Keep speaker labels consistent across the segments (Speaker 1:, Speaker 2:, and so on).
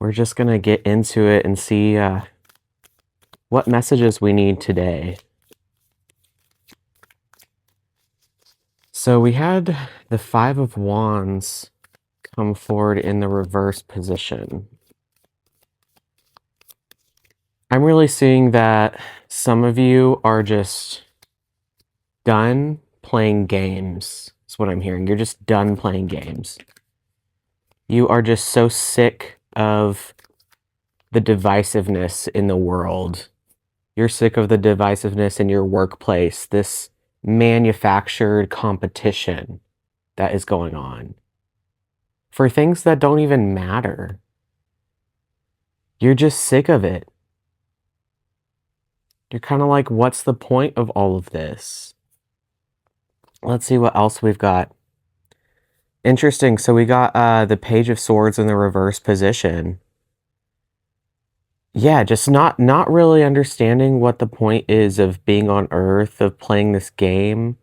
Speaker 1: we're just going to get into it and see what messages we need today. So we had the Five of Wands come forward in the reverse position. I'm really seeing that some of you are just done playing games. That's what I'm hearing. You're just done playing games. You are just so sick of the divisiveness in the world. You're sick of the divisiveness in your workplace, this manufactured competition that is going on for things that don't even matter. You're just sick of it. You're kind of like, what's the point of all of this? Let's see what else we've got. Interesting. So we got the Page of Swords in the reverse position. Yeah, just not really understanding what the point is of being on Earth, of playing this game,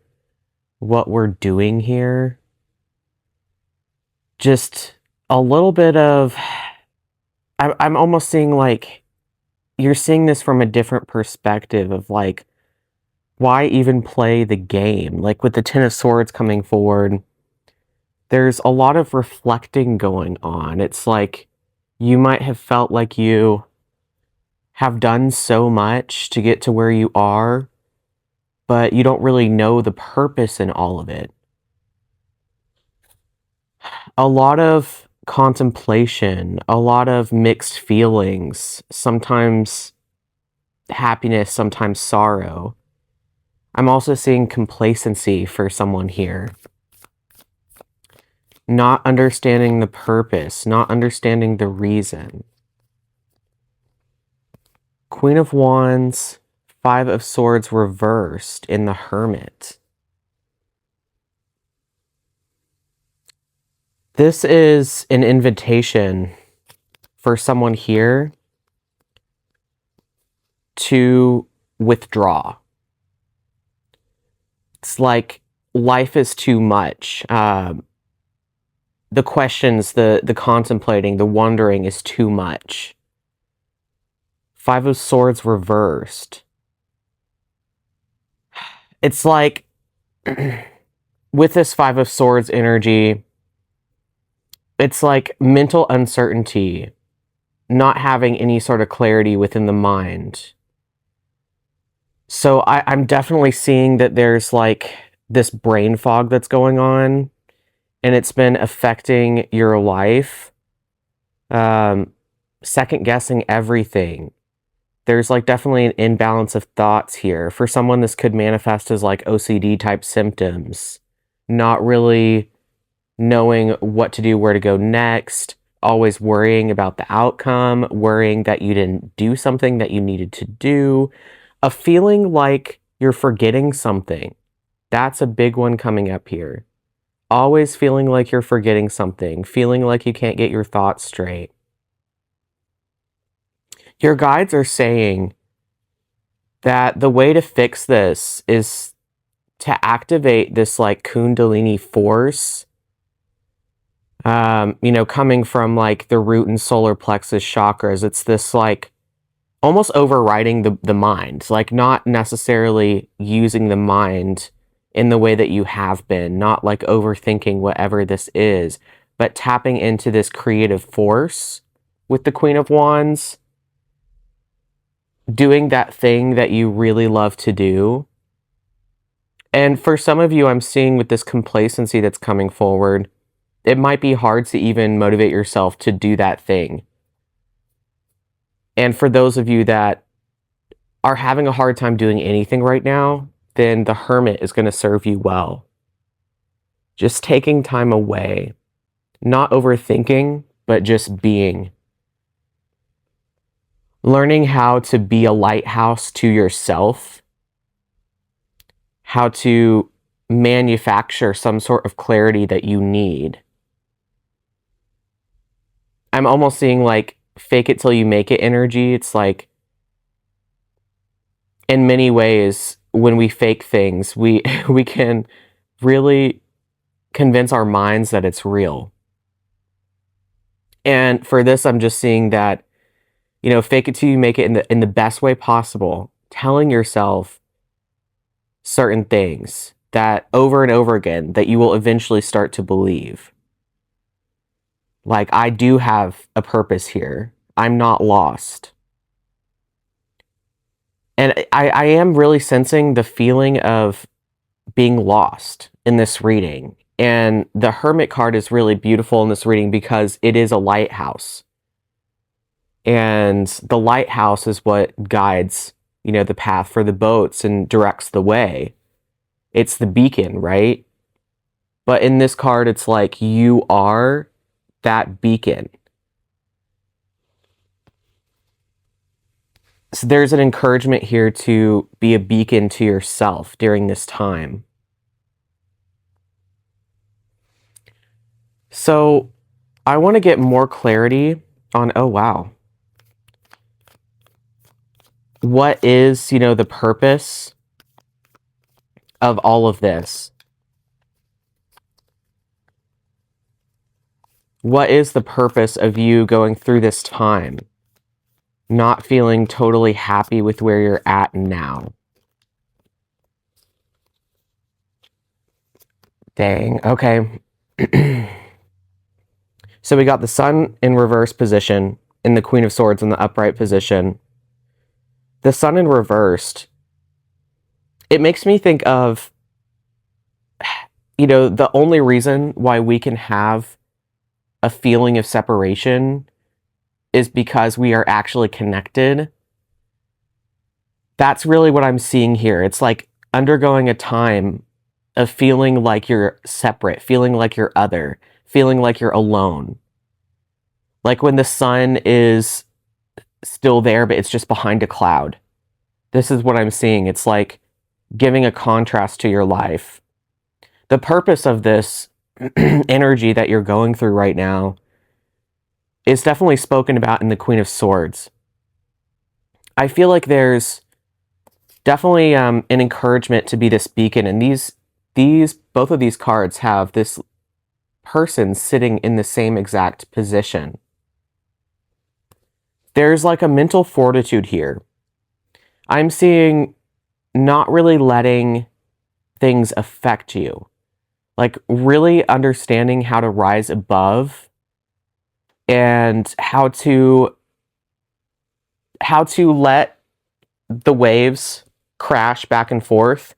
Speaker 1: what we're doing here. Just a little bit of... I'm almost seeing like... You're seeing this from a different perspective of like, why even play the game? Like with the Ten of Swords coming forward, there's a lot of reflecting going on. It's like you might have felt like you have done so much to get to where you are, but you don't really know the purpose in all of it. A lot of contemplation, a lot of mixed feelings, sometimes happiness, sometimes sorrow. I'm also seeing complacency for someone here. Not understanding the purpose, not understanding the reason. Queen of Wands, Five of Swords reversed in the Hermit. This is an invitation for someone here to withdraw. It's like life is too much. The questions, the contemplating, the wondering is too much. Five of Swords reversed. It's like with this Five of Swords energy, it's like mental uncertainty, not having any sort of clarity within the mind. So I'm definitely seeing that there's like this brain fog that's going on, and it's been affecting your life, second guessing everything. There's like definitely an imbalance of thoughts here. For someone, this could manifest as like OCD type symptoms, not really knowing what to do, where to go next, always worrying about the outcome, worrying that you didn't do something that you needed to do, a feeling like you're forgetting something. That's a big one coming up here. Always feeling like you're forgetting something, feeling like you can't get your thoughts straight. Your guides are saying that the way to fix this is to activate this like Kundalini force, coming from like the root and solar plexus chakras. It's this like almost overriding the mind, like not necessarily using the mind in the way that you have been, not like overthinking whatever this is, but tapping into this creative force with the Queen of Wands, doing that thing that you really love to do. And for some of you, I'm seeing with this complacency that's coming forward, it might be hard to even motivate yourself to do that thing. And for those of you that are having a hard time doing anything right now, then the Hermit is going to serve you well. Just taking time away, not overthinking, but just being. Learning how to be a lighthouse to yourself, how to manufacture some sort of clarity that you need. I'm almost seeing like fake it till you make it energy. It's like, in many ways, when we fake things, we can really convince our minds that it's real. And for this, I'm just seeing that, fake it till you make it in the best way possible, telling yourself certain things that over and over again that you will eventually start to believe. Like, I do have a purpose here. I'm not lost. And I am really sensing the feeling of being lost in this reading. And the Hermit card is really beautiful in this reading because it is a lighthouse. And the lighthouse is what guides, the path for the boats and directs the way. It's the beacon, right? But in this card, it's like you are that beacon. So there's an encouragement here to be a beacon to yourself during this time. So I want to get more clarity on, oh, wow. What is, the purpose of all of this? What is the purpose of you going through this time? Not feeling totally happy with where you're at now. Dang, okay. So we got the Sun in reverse position and the Queen of Swords in the upright position. The Sun in reversed, it makes me think of, the only reason why we can have a feeling of separation is because we are actually connected. That's really what I'm seeing here. It's like undergoing a time of feeling like you're separate, feeling like you're other, feeling like you're alone. Like when the sun is still there, but it's just behind a cloud. This is what I'm seeing. It's like giving a contrast to your life. The purpose of this energy that you're going through right now is definitely spoken about in the Queen of Swords. I feel like there's definitely an encouragement to be this beacon, and both of these cards have this person sitting in the same exact position. There's like a mental fortitude here. I'm seeing not really letting things affect you. Like really understanding how to rise above and how to let the waves crash back and forth,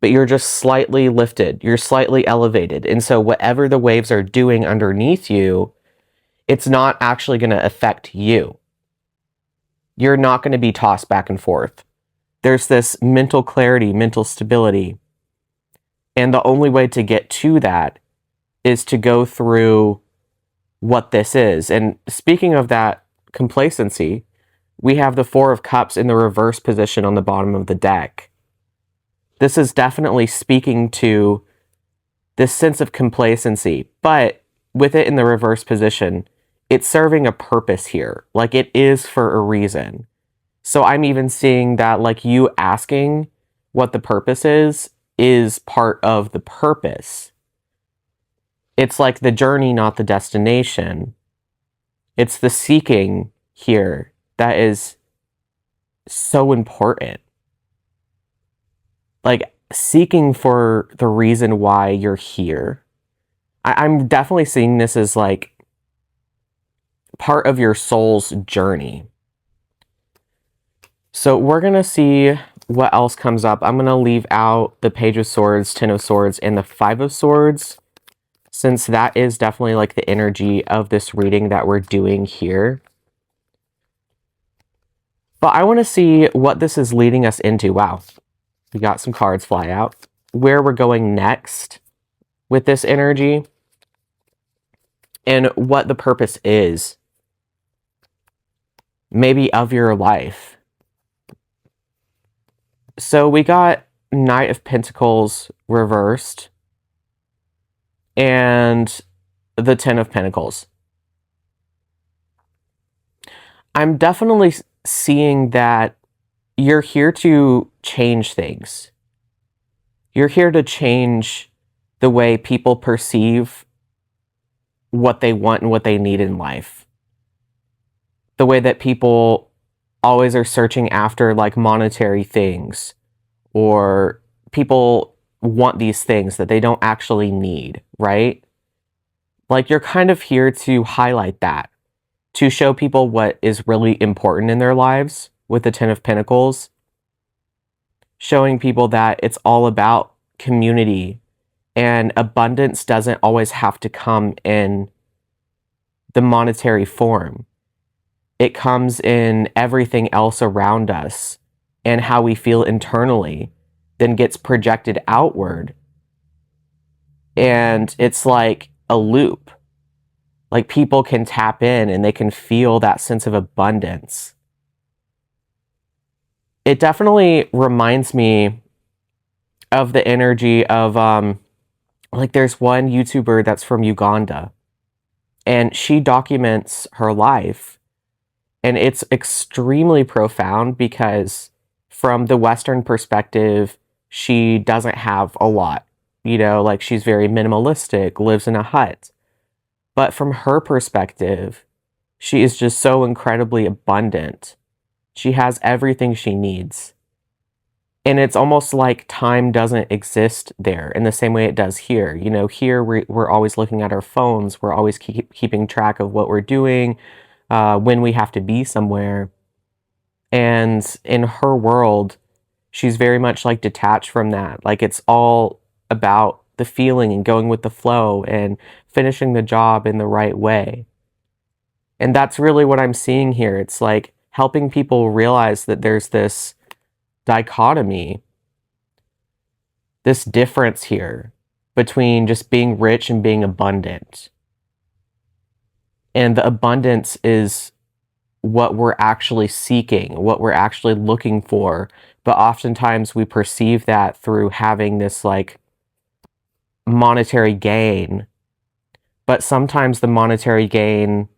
Speaker 1: but you're just slightly lifted, you're slightly elevated. And so whatever the waves are doing underneath you, it's not actually going to affect you. You're not going to be tossed back and forth. There's this mental clarity, mental stability. And the only way to get to that is to go through what this is. And speaking of that complacency, we have the Four of Cups in the reverse position on the bottom of the deck. This is definitely speaking to this sense of complacency, but with it in the reverse position, it's serving a purpose here. Like it is for a reason. So I'm even seeing that like you asking what the purpose is part of the purpose. It's like the journey, not the destination. It's the seeking here that is so important. Like seeking for the reason why you're here. I'm definitely seeing this as like part of your soul's journey. So we're going to see what else comes up. I'm going to leave out the Page of Swords, Ten of Swords, and the Five of Swords, since that is definitely like the energy of this reading that we're doing here. But I want to see what this is leading us into. Wow, we got some cards fly out. Where we're going next with this energy and what the purpose is, maybe of your life. So we got Knight of Pentacles reversed and the Ten of Pentacles. I'm definitely seeing that you're here to change things. You're here to change the way people perceive what they want and what they need in life. way that people always are searching after like monetary things, or people want these things that they don't actually need, right? Like, you're kind of here to highlight that, to show people what is really important in their lives with the Ten of Pentacles, showing people that it's all about community, and abundance doesn't always have to come in the monetary form. It comes in everything else around us, and how we feel internally then gets projected outward. And it's like a loop. Like, people can tap in and they can feel that sense of abundance. It definitely reminds me of the energy of, like, there's one YouTuber that's from Uganda, and she documents her life. And it's extremely profound because from the Western perspective, she doesn't have a lot. You know, like, she's very minimalistic, lives in a hut. But from her perspective, she is just so incredibly abundant. She has everything she needs. And it's almost like time doesn't exist there in the same way it does here. You know, here we're always looking at our phones. We're always keeping track of what we're doing, when we have to be somewhere. And in her world, she's very much like detached from that. Like, it's all about the feeling and going with the flow and finishing the job in the right way. And that's really what I'm seeing here. It's like helping people realize that there's this dichotomy, this difference here between just being rich and being abundant. And the abundance is what we're actually seeking, what we're actually looking for. But oftentimes we perceive that through having this like monetary gain. But sometimes the monetary gain,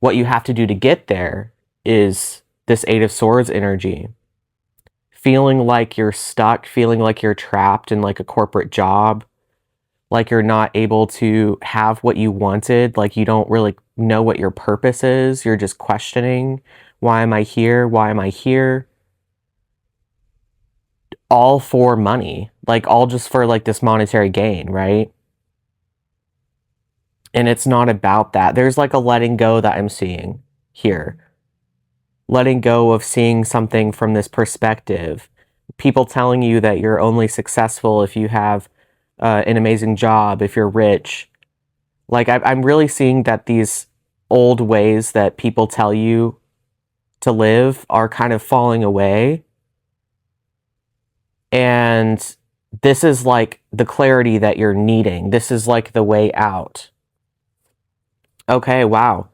Speaker 1: what you have to do to get there is this Eight of Swords energy. Feeling like you're stuck, feeling like you're trapped in like a corporate job, like you're not able to have what you wanted, like you don't really know what your purpose is. You're just questioning, why am I here? Why am I here? All for money, like all just for like this monetary gain, right? And it's not about that. There's like a letting go that I'm seeing here. Letting go of seeing something from this perspective. People telling you that you're only successful if you have an amazing job, if you're rich. Like, I'm really seeing that these old ways that people tell you to live are kind of falling away. And this is like the clarity that you're needing. This is like the way out. Okay, wow.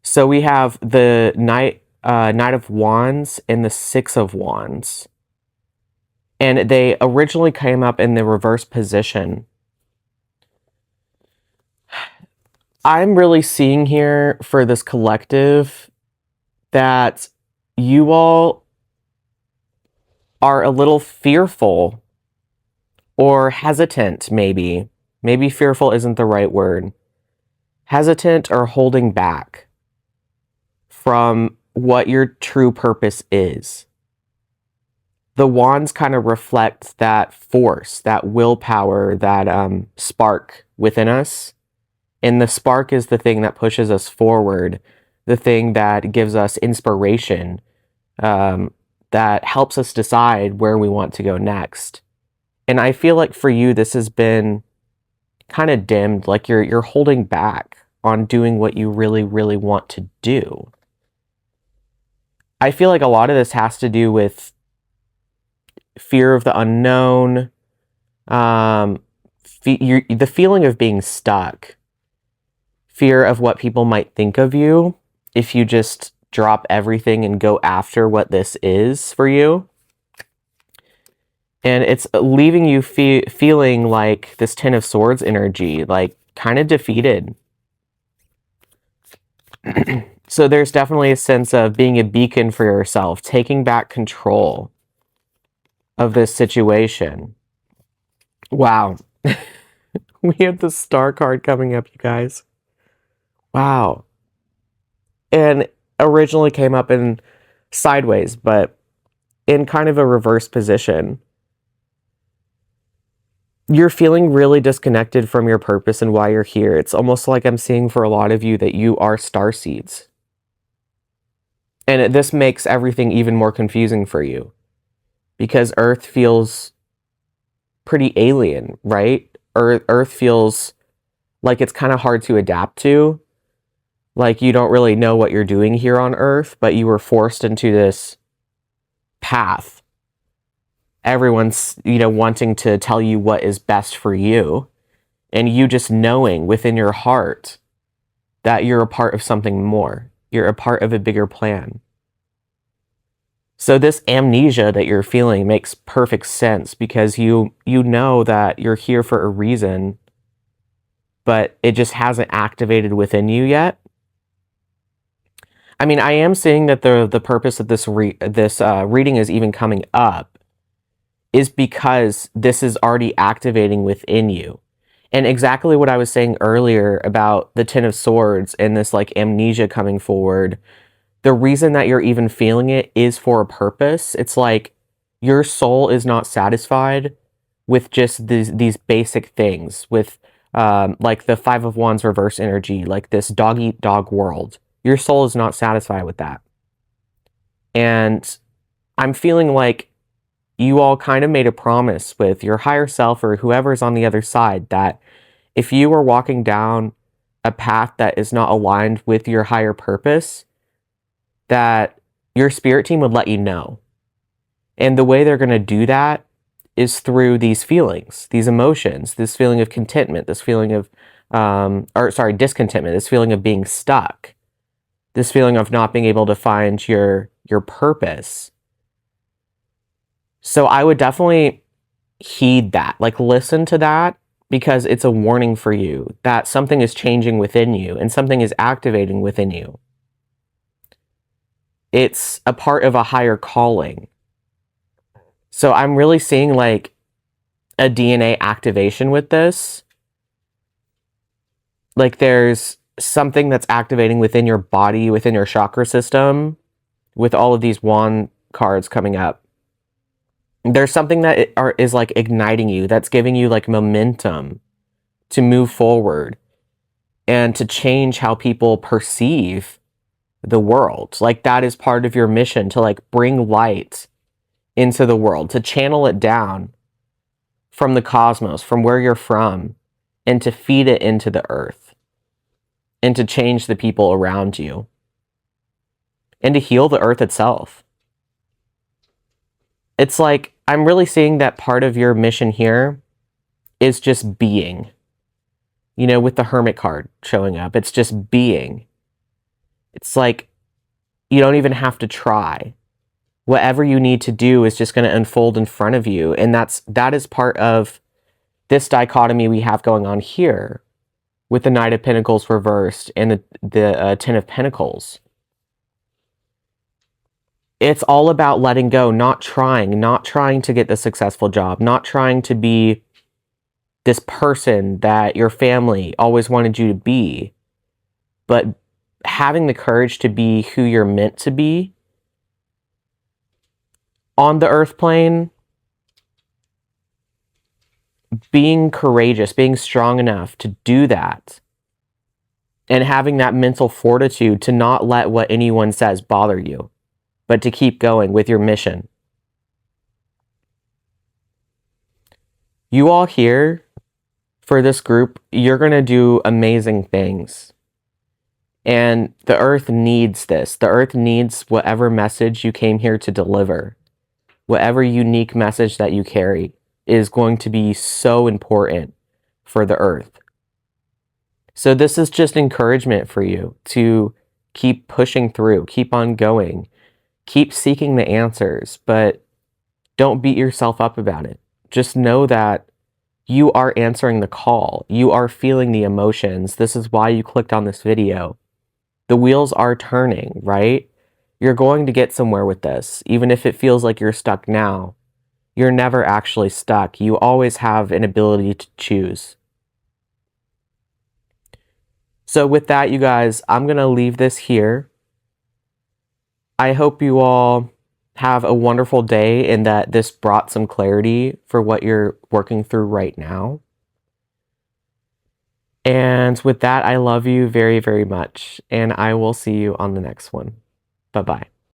Speaker 1: So we have the Knight of Wands and the Six of Wands. And they originally came up in the reverse position. I'm really seeing here for this collective that you all are a little fearful or hesitant, maybe. Maybe fearful isn't the right word. Hesitant or holding back from what your true purpose is. The wands kind of reflect that force, that willpower, that spark within us. And the spark is the thing that pushes us forward, the thing that gives us inspiration, that helps us decide where we want to go next. And I feel like for you, this has been kind of dimmed, like you're holding back on doing what you really, really want to do. I feel like a lot of this has to do with fear of the unknown, the feeling of being stuck, fear of what people might think of you if you just drop everything and go after what this is for you. And it's leaving you feeling like this Ten of Swords energy, like kind of defeated. So there's definitely a sense of being a beacon for yourself, taking back control of this situation. Wow. We have the Star card coming up, you guys. Wow. And originally came up in sideways, but in kind of a reverse position. You're feeling really disconnected from your purpose and why you're here. It's almost like I'm seeing for a lot of you that you are star seeds. And this makes everything even more confusing for you because Earth feels pretty alien, right? Earth feels like it's kind of hard to adapt to. Like you don't really know what you're doing here on Earth, but you were forced into this path. Everyone's, wanting to tell you what is best for you. And you just knowing within your heart that you're a part of something more. You're a part of a bigger plan. So this amnesia that you're feeling makes perfect sense because you know that you're here for a reason, but it just hasn't activated within you yet. I mean, I am seeing that the purpose of this reading is even coming up is because this is already activating within you. And exactly what I was saying earlier about the Ten of Swords and this like amnesia coming forward, the reason that you're even feeling it is for a purpose. It's like your soul is not satisfied with just these basic things, with like the Five of Wands reverse energy, like this dog-eat-dog world. Your soul is not satisfied with that. And I'm feeling like you all kind of made a promise with your higher self or whoever's on the other side that if you were walking down a path that is not aligned with your higher purpose, that your spirit team would let you know. And the way they're going to do that is through these feelings, these emotions, this feeling of contentment, this feeling of, discontentment, this feeling of being stuck, this feeling of not being able to find your purpose. So I would definitely heed that, like listen to that, because it's a warning for you that something is changing within you and something is activating within you. It's a part of a higher calling. So I'm really seeing like a DNA activation with this. Like there's something that's activating within your body, within your chakra system, with all of these wand cards coming up. There's something that is like igniting you, that's giving you like momentum to move forward and to change how people perceive the world. Like that is part of your mission, to like bring light into the world, to channel it down from the cosmos, from where you're from, and to feed it into the earth, and to change the people around you, and to heal the earth itself. It's like, I'm really seeing that part of your mission here is just being. With the Hermit card showing up, it's just being. It's like, you don't even have to try. Whatever you need to do is just going to unfold in front of you. And that is part of this dichotomy we have going on here with the Knight of Pentacles reversed and the Ten of Pentacles. It's all about letting go, not trying to get the successful job, not trying to be this person that your family always wanted you to be, but having the courage to be who you're meant to be on the earth plane, being courageous, being strong enough to do that, and having that mental fortitude to not let what anyone says bother you, but to keep going with your mission. You all here, for this group, you're going to do amazing things. And the earth needs this. The earth needs whatever message you came here to deliver. Whatever unique message that you carry is going to be so important for the earth. So this is just encouragement for you to keep pushing through, keep on going, keep seeking the answers, but don't beat yourself up about it. Just know that you are answering the call. You are feeling the emotions. This is why you clicked on this video. The wheels are turning, right? You're going to get somewhere with this. Even if it feels like you're stuck now, you're never actually stuck. You always have an ability to choose. So with that, you guys, I'm going to leave this here. I hope you all have a wonderful day and that this brought some clarity for what you're working through right now. And with that, I love you very, very much, and I will see you on the next one. Bye-bye.